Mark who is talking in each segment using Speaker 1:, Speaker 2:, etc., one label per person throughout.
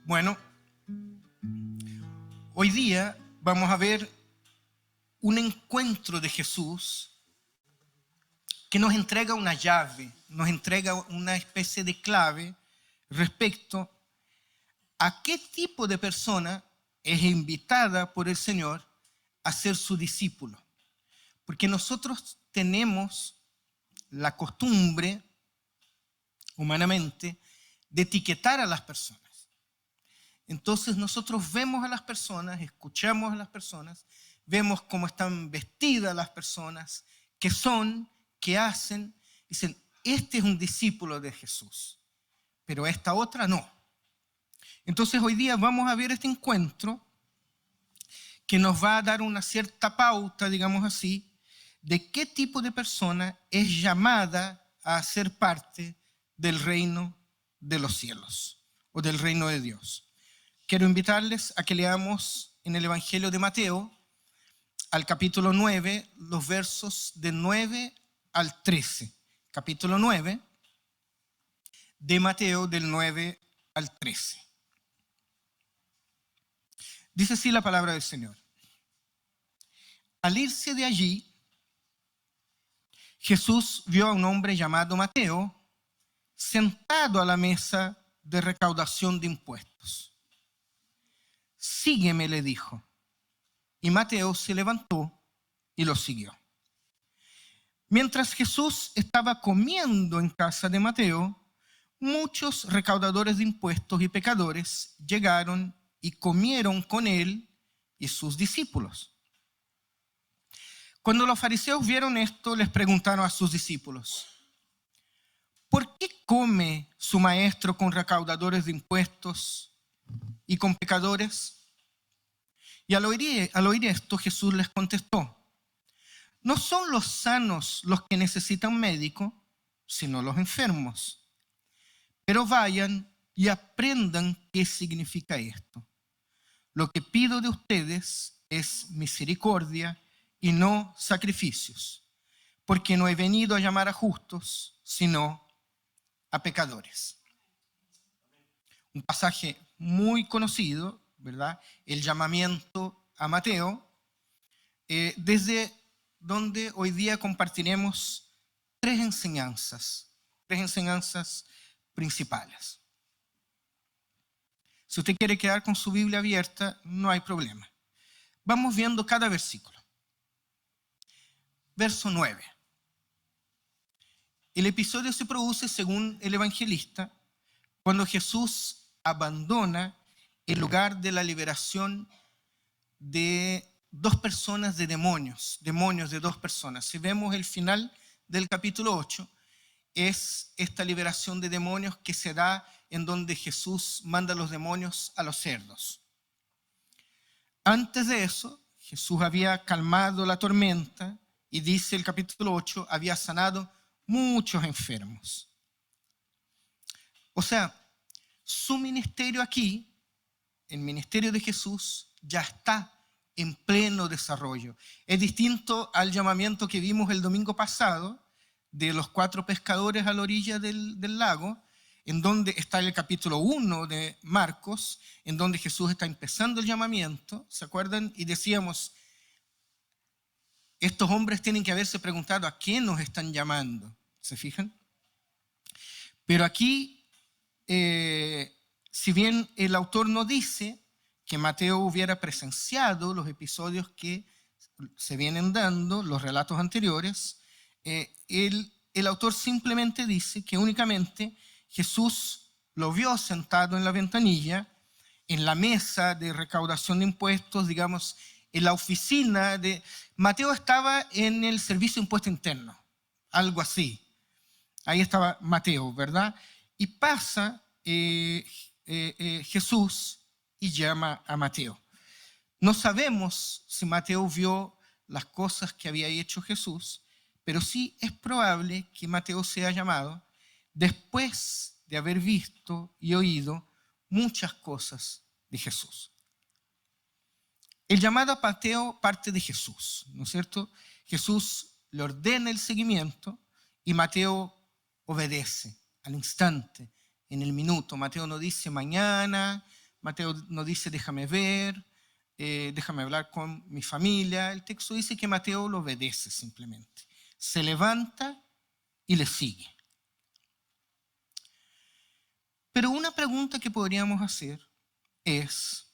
Speaker 1: Bueno, hoy día vamos a ver un encuentro de Jesús que nos entrega una llave, nos entrega una especie de clave respecto a qué tipo de persona es invitada por el Señor a ser su discípulo. Porque nosotros tenemos la costumbre, humanamente, de etiquetar a las personas. Entonces nosotros vemos a las personas, escuchamos a las personas, vemos cómo están vestidas las personas, qué son, qué hacen. Dicen, este es un discípulo de Jesús, pero esta otra no. Entonces hoy día vamos a ver este encuentro que nos va a dar una cierta pauta, digamos así, de qué tipo de persona es llamada a ser parte del reino de los cielos o del reino de Dios. Quiero invitarles a que leamos en el Evangelio de Mateo, al capítulo 9, los versos de 9 al 13. Capítulo 9 de Mateo, del 9 al 13. Dice así la palabra del Señor. Al irse de allí, Jesús vio a un hombre llamado Mateo sentado a la mesa de recaudación de impuestos. Sígueme, le dijo. Y Mateo se levantó y lo siguió. Mientras Jesús estaba comiendo en casa de Mateo, muchos recaudadores de impuestos y pecadores llegaron y comieron con él y sus discípulos. Cuando los fariseos vieron esto, les preguntaron a sus discípulos: ¿por qué come su maestro con recaudadores de impuestos y con pecadores? Y al oír esto, Jesús les contestó: no son los sanos los que necesitan médico, sino los enfermos. Pero vayan y aprendan qué significa esto. Lo que pido de ustedes es misericordia y no sacrificios, porque no he venido a llamar a justos, sino a pecadores. Un pasaje muy conocido, ¿verdad? El llamamiento a Mateo, desde donde hoy día compartiremos tres enseñanzas principales. Si usted quiere quedar con su Biblia abierta, no hay problema. Vamos viendo cada versículo. Verso 9. El episodio se produce, según el evangelista, cuando Jesús abandona el lugar de la liberación de dos personas de demonios de dos personas. Si vemos el final del capítulo 8, es esta liberación de demonios que se da en donde Jesús manda a los demonios a los cerdos. Antes de eso, Jesús había calmado la tormenta y dice el capítulo 8, había sanado muchos enfermos. O sea, su ministerio aquí, el ministerio de Jesús, ya está en pleno desarrollo. Es distinto al llamamiento que vimos el domingo pasado de los 4 pescadores a la orilla del lago, en donde está el capítulo 1 de Marcos, en donde Jesús está empezando el llamamiento, ¿se acuerdan? Y decíamos, estos hombres tienen que haberse preguntado a quién nos están llamando, ¿se fijan? Pero aquí, si bien el autor no dice que Mateo hubiera presenciado los episodios que se vienen dando, los relatos anteriores, el autor simplemente dice que únicamente Jesús lo vio sentado en la ventanilla, en la mesa de recaudación de impuestos, digamos, en la oficina de... Mateo estaba en el servicio de impuesto interno, algo así. Ahí estaba Mateo, ¿verdad? Y pasa Jesús y llama a Mateo. No sabemos si Mateo vio las cosas que había hecho Jesús, pero sí es probable que Mateo sea llamado después de haber visto y oído muchas cosas de Jesús. El llamado a Mateo parte de Jesús, ¿no es cierto? Jesús le ordena el seguimiento y Mateo obedece al instante, en el minuto. Mateo no dice mañana, Mateo no dice déjame ver, déjame hablar con mi familia. El texto dice que Mateo lo obedece simplemente. Se levanta y le sigue. Pero una pregunta que podríamos hacer es,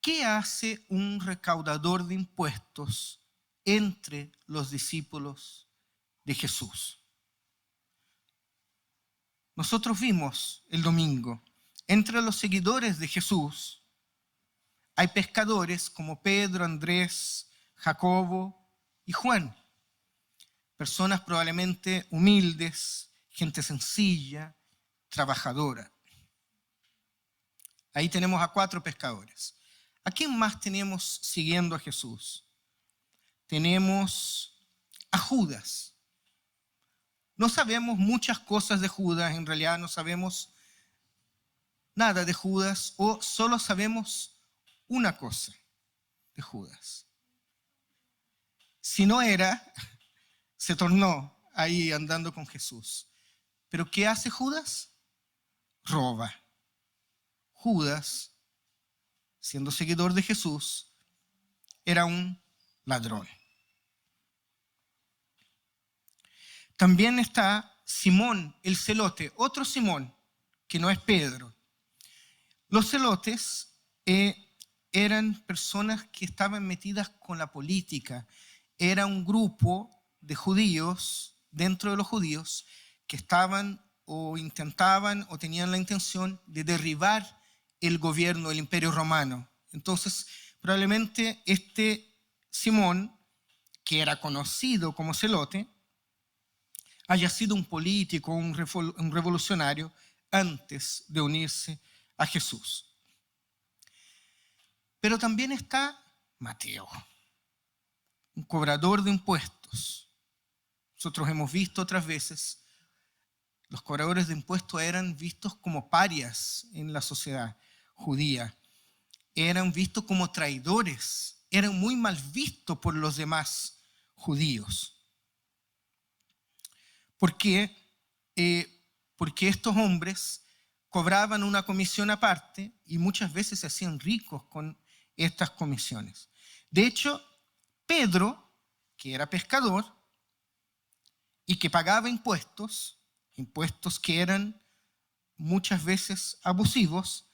Speaker 1: ¿qué hace un recaudador de impuestos entre los discípulos de Jesús? Nosotros vimos el domingo, entre los seguidores de Jesús hay pescadores como Pedro, Andrés, Jacobo y Juan. Personas probablemente humildes, gente sencilla, trabajadora. Ahí tenemos a 4 pescadores. ¿A quién más tenemos siguiendo a Jesús? Tenemos a Judas. No sabemos muchas cosas de Judas, en realidad no sabemos nada de Judas, o solo sabemos una cosa de Judas. Si no era, se tornó ahí andando con Jesús. ¿Pero qué hace Judas? Roba. Judas, siendo seguidor de Jesús, era un ladrón. También está Simón, el celote, otro Simón, que no es Pedro. Los celotes eran personas que estaban metidas con la política. Era un grupo de judíos, dentro de los judíos, que estaban o intentaban o tenían la intención de derribar el gobierno, el imperio romano. Entonces, probablemente este Simón, que era conocido como celote, haya sido un político, un revolucionario antes de unirse a Jesús. Pero también está Mateo, un cobrador de impuestos. Nosotros hemos visto otras veces, los cobradores de impuestos eran vistos como parias en la sociedad judía. Eran vistos como traidores, eran muy mal vistos por los demás judíos. ¿Por qué? Porque estos hombres cobraban una comisión aparte y muchas veces se hacían ricos con estas comisiones. De hecho, Pedro, que era pescador y que pagaba impuestos que eran muchas veces abusivos,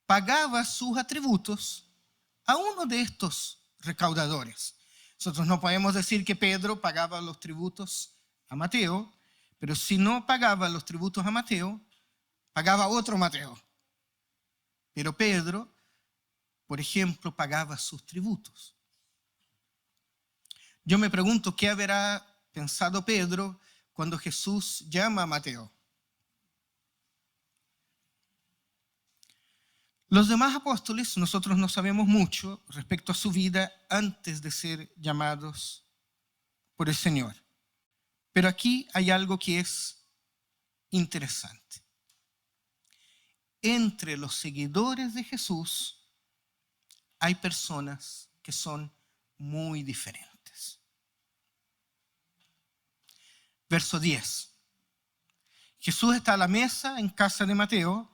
Speaker 1: pagaba sus atributos a uno de estos recaudadores. Nosotros no podemos decir que Pedro pagaba los tributos a Mateo, pero si no pagaba los tributos a Mateo, pagaba otro Mateo. Pero Pedro, por ejemplo, pagaba sus tributos. Yo me pregunto, ¿qué habrá pensado Pedro cuando Jesús llama a Mateo? Los demás apóstoles, nosotros no sabemos mucho respecto a su vida antes de ser llamados por el Señor. Pero aquí hay algo que es interesante. Entre los seguidores de Jesús hay personas que son muy diferentes. Verso 10. Jesús está a la mesa en casa de Mateo,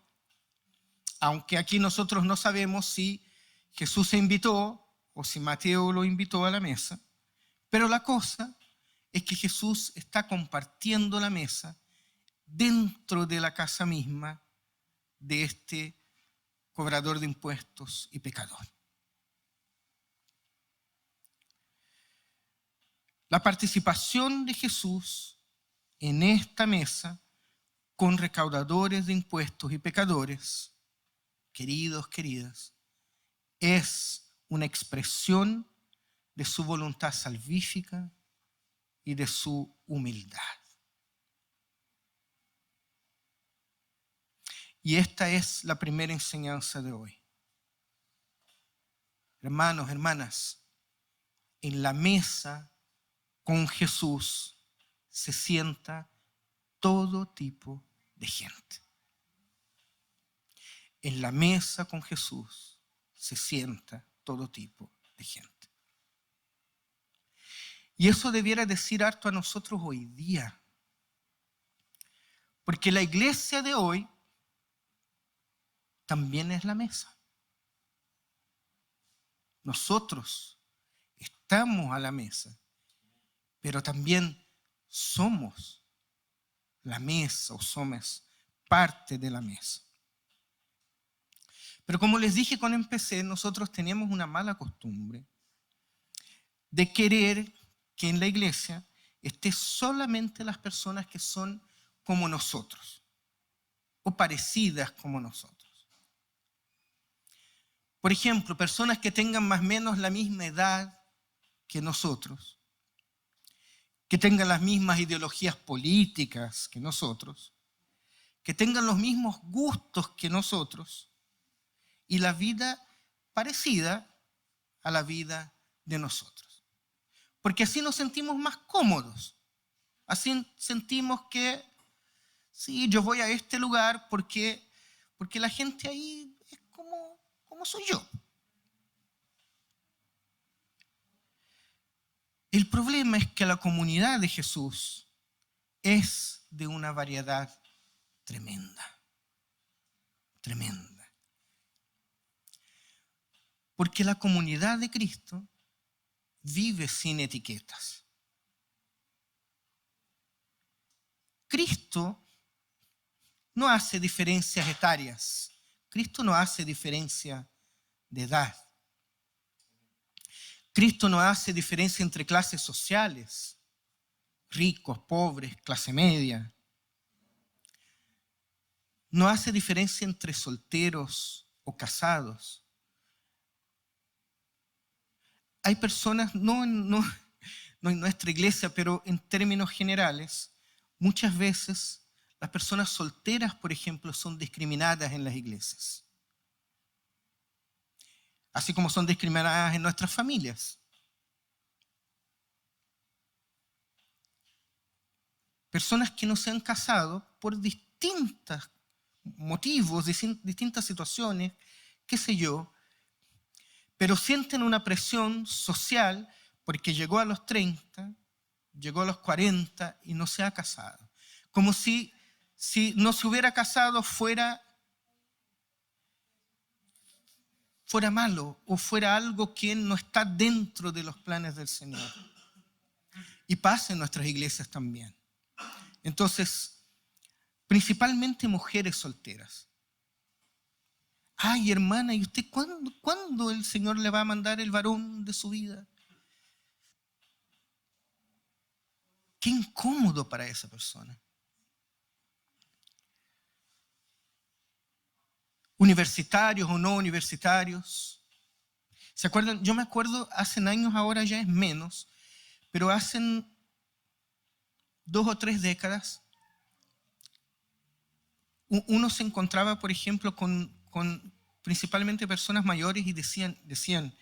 Speaker 1: aunque aquí nosotros no sabemos si Jesús se invitó o si Mateo lo invitó a la mesa, pero la cosa es que Jesús está compartiendo la mesa dentro de la casa misma de este cobrador de impuestos y pecador. La participación de Jesús en esta mesa con recaudadores de impuestos y pecadores, queridos, queridas, es una expresión de su voluntad salvífica y de su humildad. Y esta es la primera enseñanza de hoy. Hermanos, hermanas, en la mesa con Jesús se sienta todo tipo de gente. En la mesa con Jesús se sienta todo tipo de gente. Y eso debiera decir harto a nosotros hoy día. Porque la iglesia de hoy también es la mesa. Nosotros estamos a la mesa, pero también somos la mesa o somos parte de la mesa. Pero como les dije cuando empecé, nosotros tenemos una mala costumbre de querer que en la iglesia esté solamente las personas que son como nosotros o parecidas como nosotros. Por ejemplo, personas que tengan más o menos la misma edad que nosotros, que tengan las mismas ideologías políticas que nosotros, que tengan los mismos gustos que nosotros y la vida parecida a la vida de nosotros. Porque así nos sentimos más cómodos. Así sentimos que, sí, yo voy a este lugar porque la gente ahí es como soy yo. El problema es que la comunidad de Jesús es de una variedad tremenda, tremenda. Porque la comunidad de Cristo vive sin etiquetas. Cristo no hace diferencias etarias. Cristo no hace diferencia de edad. Cristo no hace diferencia entre clases sociales, ricos, pobres, clase media. No hace diferencia entre solteros o casados. Hay personas, no en nuestra iglesia, pero en términos generales, muchas veces las personas solteras, por ejemplo, son discriminadas en las iglesias. Así como son discriminadas en nuestras familias. Personas que no se han casado por distintos motivos, distintas situaciones, qué sé yo, pero sienten una presión social porque llegó a los 30, llegó a los 40 y no se ha casado. Como si no se hubiera casado fuera malo o fuera algo que no está dentro de los planes del Señor. Y pasa en nuestras iglesias también. Entonces, principalmente mujeres solteras. Ay, hermana, ¿y usted cuándo el Señor le va a mandar el varón de su vida? Qué incómodo para esa persona. Universitarios o no universitarios. ¿Se acuerdan? Yo me acuerdo, hace años, ahora ya es menos, pero hace 2 o 3 décadas, uno se encontraba, por ejemplo, con principalmente personas mayores y decían,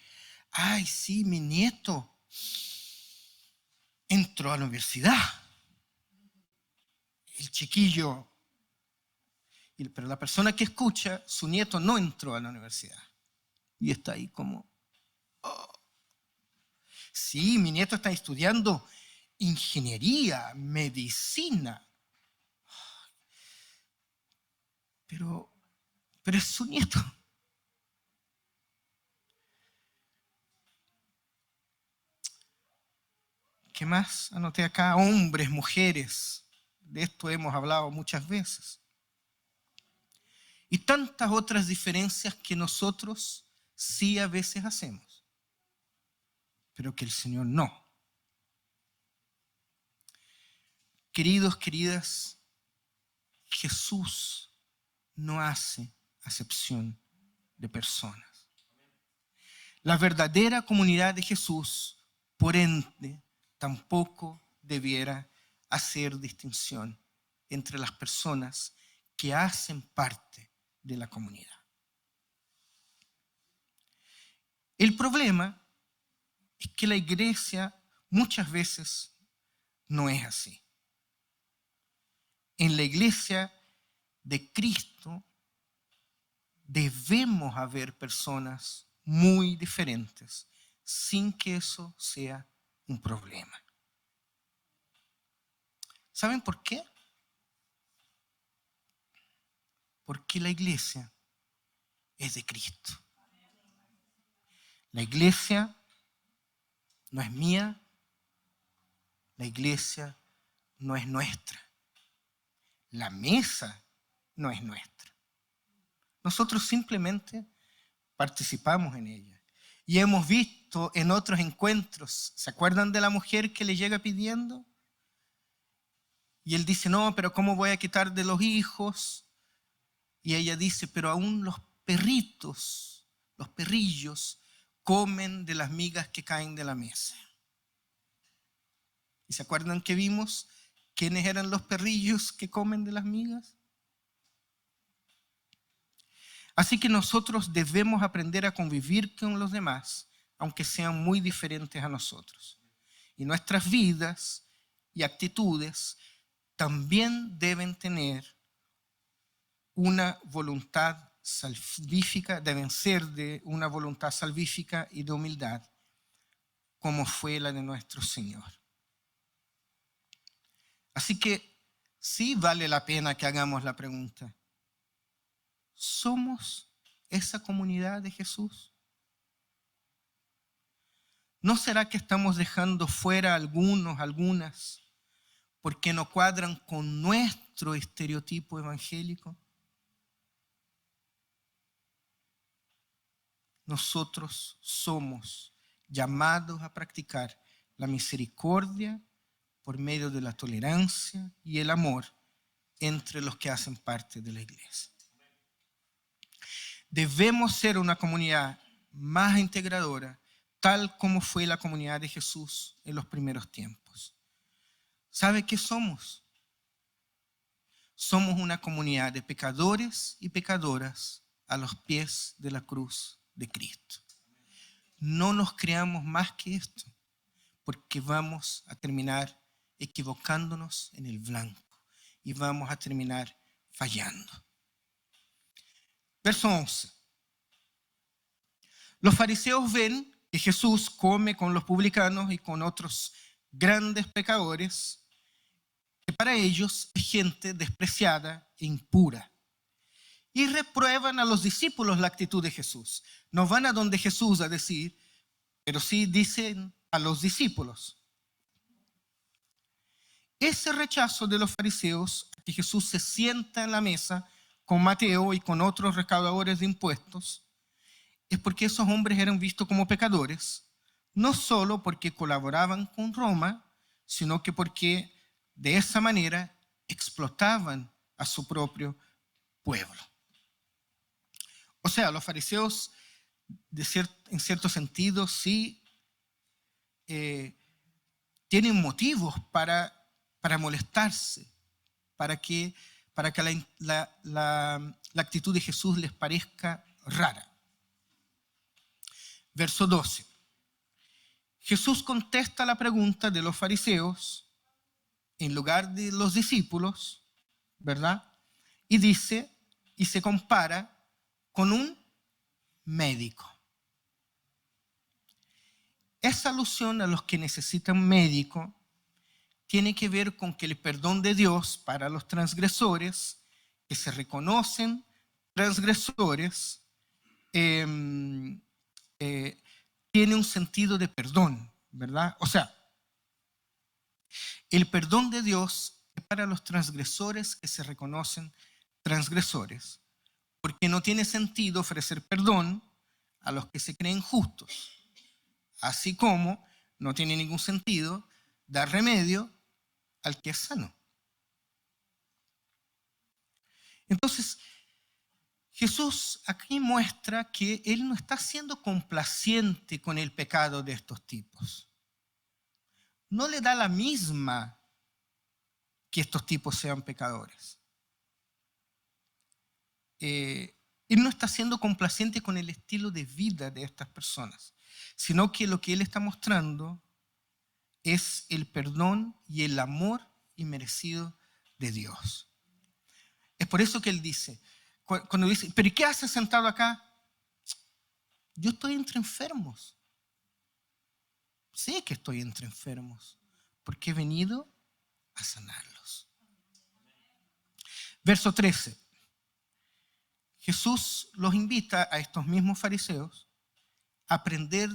Speaker 1: ay, sí, mi nieto entró a la universidad. El chiquillo, pero la persona que escucha, su nieto no entró a la universidad. Y está ahí como, oh, sí, mi nieto está estudiando ingeniería, medicina. Pero es su nieto. ¿Qué más anoté acá? Hombres, mujeres. De esto hemos hablado muchas veces. Y tantas otras diferencias que nosotros sí a veces hacemos, pero que el Señor no. Queridos, queridas, Jesús no hace acepción de personas. La verdadera comunidad de Jesús, por ende, tampoco debiera hacer distinción entre las personas que hacen parte de la comunidad. El problema es que la iglesia muchas veces no es así. En la iglesia de Cristo debemos haber personas muy diferentes sin que eso sea un problema. ¿Saben por qué? Porque la iglesia es de Cristo. La iglesia no es mía, la iglesia no es nuestra. La mesa no es nuestra. Nosotros simplemente participamos en ella. Y hemos visto en otros encuentros, ¿se acuerdan de la mujer que le llega pidiendo? Y él dice, no, pero ¿cómo voy a quitar de los hijos? Y ella dice, pero aún los perritos, los perrillos, comen de las migas que caen de la mesa. ¿Y se acuerdan que vimos quiénes eran los perrillos que comen de las migas? Así que nosotros debemos aprender a convivir con los demás, aunque sean muy diferentes a nosotros. Y nuestras vidas y actitudes también deben tener una voluntad salvífica, deben ser de una voluntad salvífica y de humildad, como fue la de nuestro Señor. Así que sí vale la pena que hagamos la pregunta: ¿somos esa comunidad de Jesús? ¿No será que estamos dejando fuera algunas, porque no cuadran con nuestro estereotipo evangélico? Nosotros somos llamados a practicar la misericordia por medio de la tolerancia y el amor entre los que hacen parte de la iglesia. Debemos ser una comunidad más integradora, tal como fue la comunidad de Jesús en los primeros tiempos. ¿Sabe qué somos? Somos una comunidad de pecadores y pecadoras a los pies de la cruz de Cristo. No nos creamos más que esto, porque vamos a terminar equivocándonos en el blanco y vamos a terminar fallando. Verso 11. Los fariseos ven que Jesús come con los publicanos y con otros grandes pecadores, que para ellos es gente despreciada e impura. Y reprueban a los discípulos la actitud de Jesús. No van a donde Jesús a decir, pero sí dicen a los discípulos. Ese rechazo de los fariseos a que Jesús se sienta en la mesa con Mateo y con otros recaudadores de impuestos es porque esos hombres eran vistos como pecadores, no solo porque colaboraban con Roma, sino que porque de esa manera explotaban a su propio pueblo. O sea, los fariseos, en cierto sentido, sí tienen motivos para molestarse, para que la actitud de Jesús les parezca rara. Verso 12. Jesús contesta la pregunta de los fariseos en lugar de los discípulos, ¿verdad? Y dice, y se compara con un médico. Esa alusión a los que necesitan médico tiene que ver con que el perdón de Dios para los transgresores, que se reconocen transgresores, tiene un sentido de perdón, ¿verdad? O sea, el perdón de Dios es para los transgresores que se reconocen transgresores, porque no tiene sentido ofrecer perdón a los que se creen justos, así como no tiene ningún sentido dar remedio al que es sano. Entonces, Jesús aquí muestra que Él no está siendo complaciente con el pecado de estos tipos. No le da la misma que estos tipos sean pecadores. Él no está siendo complaciente con el estilo de vida de estas personas, sino que lo que Él está mostrando es el perdón y el amor inmerecido de Dios. Es por eso que Él dice, cuando dice, ¿pero qué haces sentado acá? Yo estoy entre enfermos. Sé que estoy entre enfermos, porque he venido a sanarlos. Verso 13. Jesús los invita a estos mismos fariseos a aprender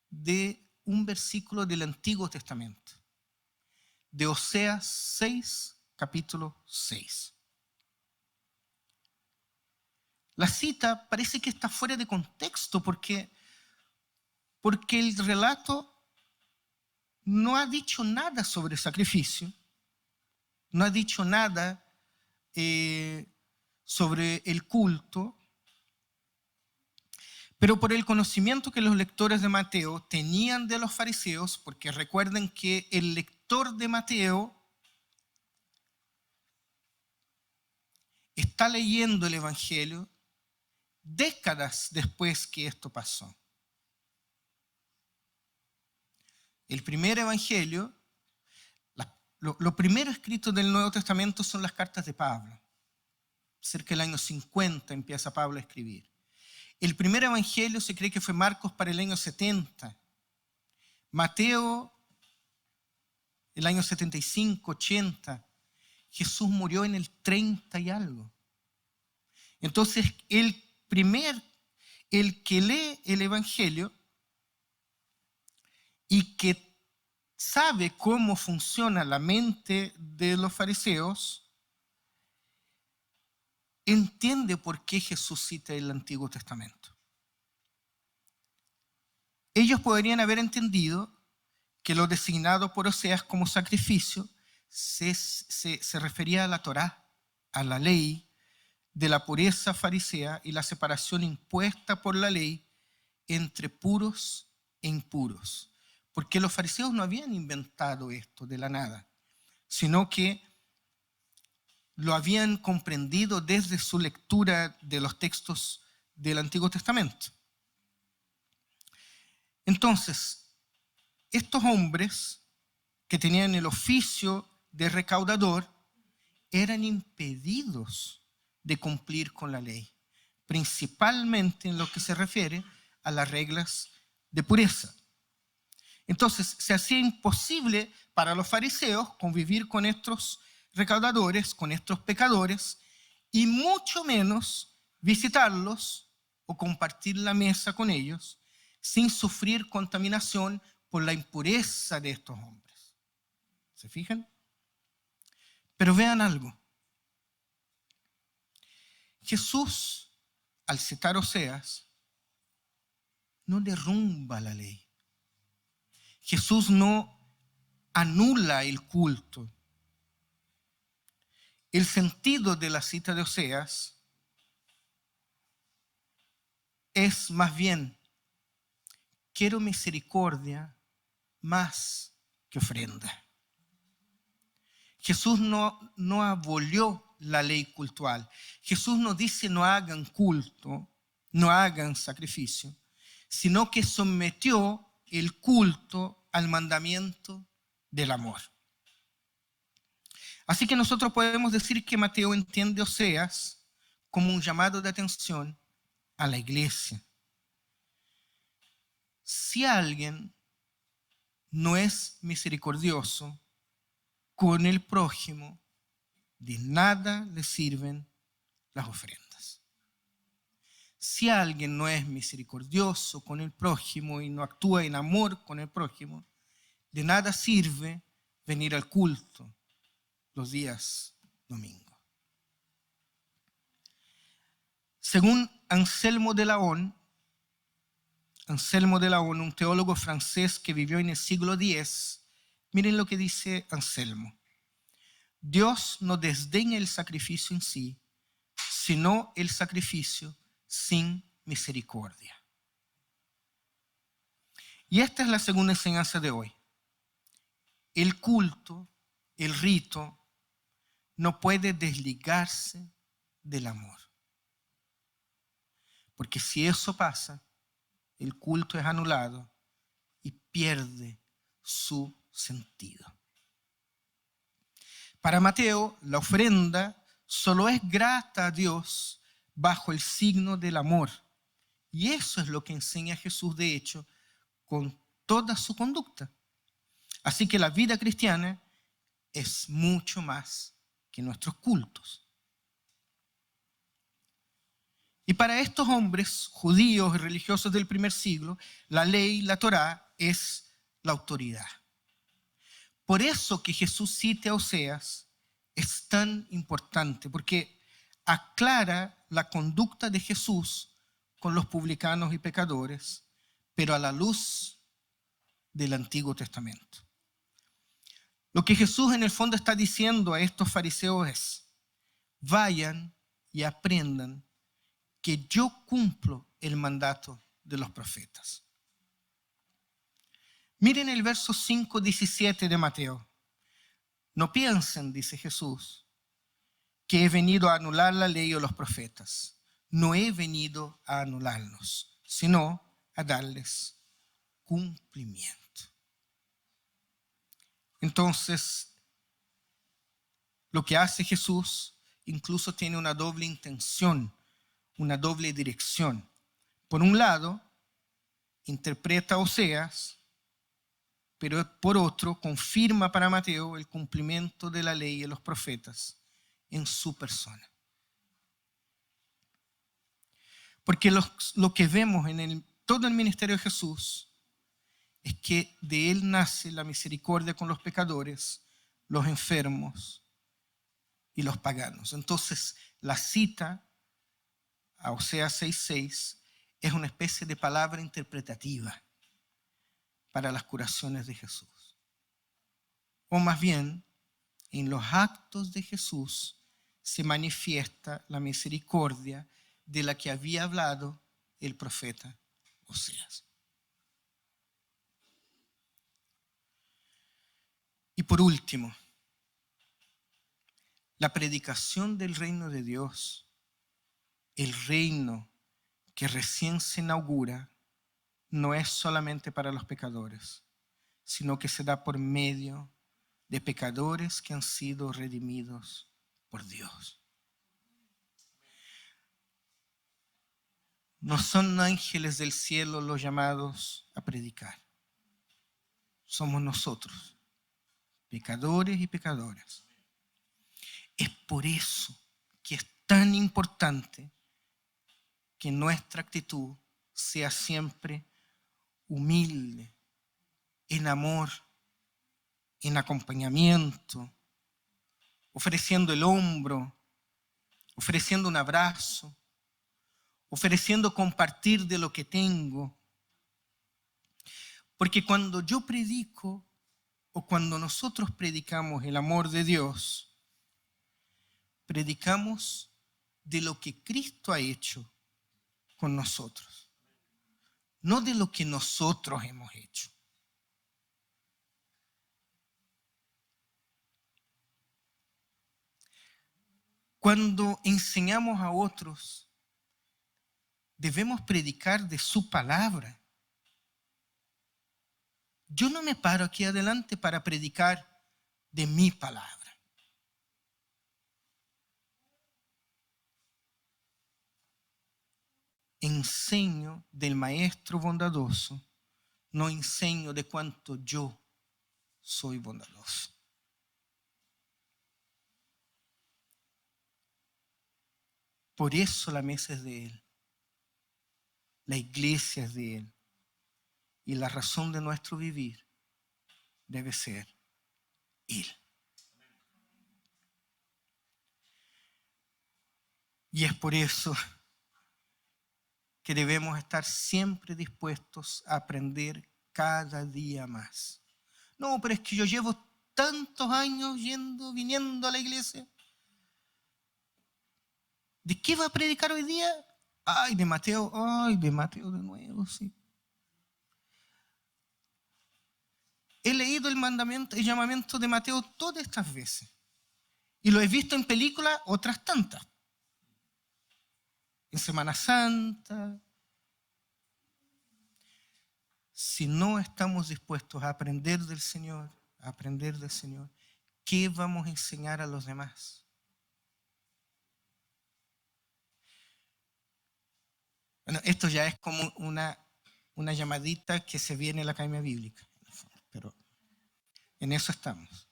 Speaker 1: de un versículo del Antiguo Testamento, de Oseas 6, capítulo 6. La cita parece que está fuera de contexto porque el relato no ha dicho nada sobre sacrificio, no ha dicho nada sobre el culto, pero por el conocimiento que los lectores de Mateo tenían de los fariseos, porque recuerden que el lector de Mateo está leyendo el Evangelio décadas después que esto pasó. El primer Evangelio, lo primero escrito del Nuevo Testamento son las cartas de Pablo. Cerca del año 50 empieza Pablo a escribir. El primer Evangelio se cree que fue Marcos para el año 70. Mateo, el año 75, 80. Jesús murió en el 30 y algo. Entonces, el que lee el Evangelio y que sabe cómo funciona la mente de los fariseos, entiende por qué Jesús cita el Antiguo Testamento. Ellos podrían haber entendido que lo designado por Oseas como sacrificio se refería a la Torá, a la ley de la pureza farisea y la separación impuesta por la ley entre puros e impuros. Porque los fariseos no habían inventado esto de la nada, sino que lo habían comprendido desde su lectura de los textos del Antiguo Testamento. Entonces, estos hombres que tenían el oficio de recaudador eran impedidos de cumplir con la ley, principalmente en lo que se refiere a las reglas de pureza. Entonces, se hacía imposible para los fariseos convivir con estos recaudadores, con estos pecadores, y mucho menos visitarlos o compartir la mesa con ellos sin sufrir contaminación por la impureza de estos hombres. ¿Se fijan? Pero vean algo. Jesús, al citar Oseas, no derrumba la ley. Jesús no anula el culto. El sentido de la cita de Oseas es más bien: quiero misericordia más que ofrenda. Jesús no abolió la ley cultual. Jesús no dice no hagan culto, no hagan sacrificio, sino que sometió el culto al mandamiento del amor. Así que nosotros podemos decir que Mateo entiende Oseas como un llamado de atención a la iglesia. Si alguien no es misericordioso con el prójimo, de nada le sirven las ofrendas. Si alguien no es misericordioso con el prójimo y no actúa en amor con el prójimo, de nada sirve venir al culto los días domingos. Según Anselmo de Laon, un teólogo francés que vivió en el siglo X, miren lo que dice Anselmo: Dios no desdeña el sacrificio en sí, sino el sacrificio sin misericordia. Y esta es la segunda enseñanza de hoy. El culto, el rito, no puede desligarse del amor. Porque si eso pasa, el culto es anulado y pierde su sentido. Para Mateo, la ofrenda solo es grata a Dios bajo el signo del amor. Y eso es lo que enseña Jesús, de hecho, con toda su conducta. Así que la vida cristiana es mucho más que nuestros cultos. Y para estos hombres judíos y religiosos del primer siglo, la ley, la Torá, es la autoridad. Por eso que Jesús cite a Oseas es tan importante, porque aclara la conducta de Jesús con los publicanos y pecadores, pero a la luz del Antiguo Testamento. Lo que Jesús en el fondo está diciendo a estos fariseos es: vayan y aprendan que yo cumplo el mandato de los profetas. Miren el verso 5:17 de Mateo. No piensen, dice Jesús, que he venido a anular la ley o los profetas. No he venido a anularlos, sino a darles cumplimiento. Entonces, lo que hace Jesús incluso tiene una doble intención, una doble dirección. Por un lado, interpreta a Oseas, pero por otro, confirma para Mateo el cumplimiento de la ley y de los profetas en su persona. Porque lo que vemos en todo el ministerio de Jesús es que de él nace la misericordia con los pecadores, los enfermos y los paganos. Entonces, la cita a Oseas 6:6 es una especie de palabra interpretativa para las curaciones de Jesús. O más bien, en los actos de Jesús se manifiesta la misericordia de la que había hablado el profeta Oseas. Y por último, la predicación del reino de Dios, el reino que recién se inaugura, no es solamente para los pecadores, sino que se da por medio de pecadores que han sido redimidos por Dios. No son ángeles del cielo los llamados a predicar. Somos nosotros, pecadores y pecadoras. Es por eso que es tan importante que nuestra actitud sea siempre humilde, en amor, en acompañamiento, ofreciendo el hombro, ofreciendo un abrazo, ofreciendo compartir de lo que tengo. Porque cuando yo predico o cuando nosotros predicamos el amor de Dios, predicamos de lo que Cristo ha hecho con nosotros, no de lo que nosotros hemos hecho. Cuando enseñamos a otros, debemos predicar de su palabra. Yo no me paro aquí adelante para predicar de mi palabra. Enseño del Maestro bondadoso, no enseño de cuánto yo soy bondadoso. Por eso la mesa es de Él, la iglesia es de Él, y la razón de nuestro vivir debe ser Él. Y es por eso que debemos estar siempre dispuestos a aprender cada día más. No, pero es que yo llevo tantos años viniendo a la iglesia. ¿De qué va a predicar hoy día? Ay, de Mateo de nuevo, sí. He leído el llamamiento de Mateo todas estas veces. Y lo he visto en películas otras tantas. En Semana Santa. Si no estamos dispuestos a aprender del Señor, ¿qué vamos a enseñar a los demás? Bueno, esto ya es como una llamadita que se viene en la Academia Bíblica, pero en eso estamos.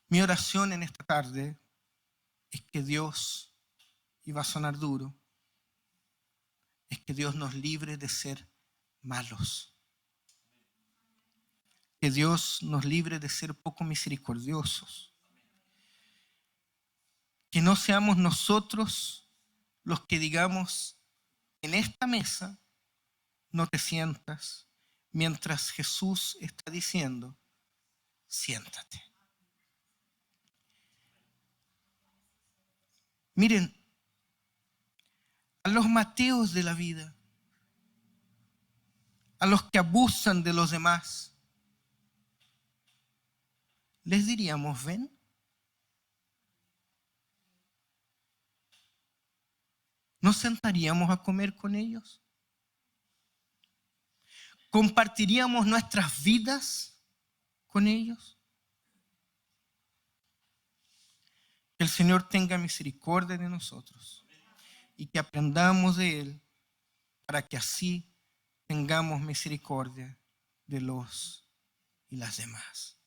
Speaker 1: Mi oración en esta tarde es que Dios, y va a sonar duro, es que Dios nos libre de ser malos. Que Dios nos libre de ser poco misericordiosos. Que no seamos nosotros los que digamos, en esta mesa no te sientas, mientras Jesús está diciendo, siéntate. Miren, a los Mateos de la vida, a los que abusan de los demás, les diríamos, ven. ¿Nos sentaríamos a comer con ellos? ¿Compartiríamos nuestras vidas con ellos? Que el Señor tenga misericordia de nosotros y que aprendamos de Él para que así tengamos misericordia de los y las demás.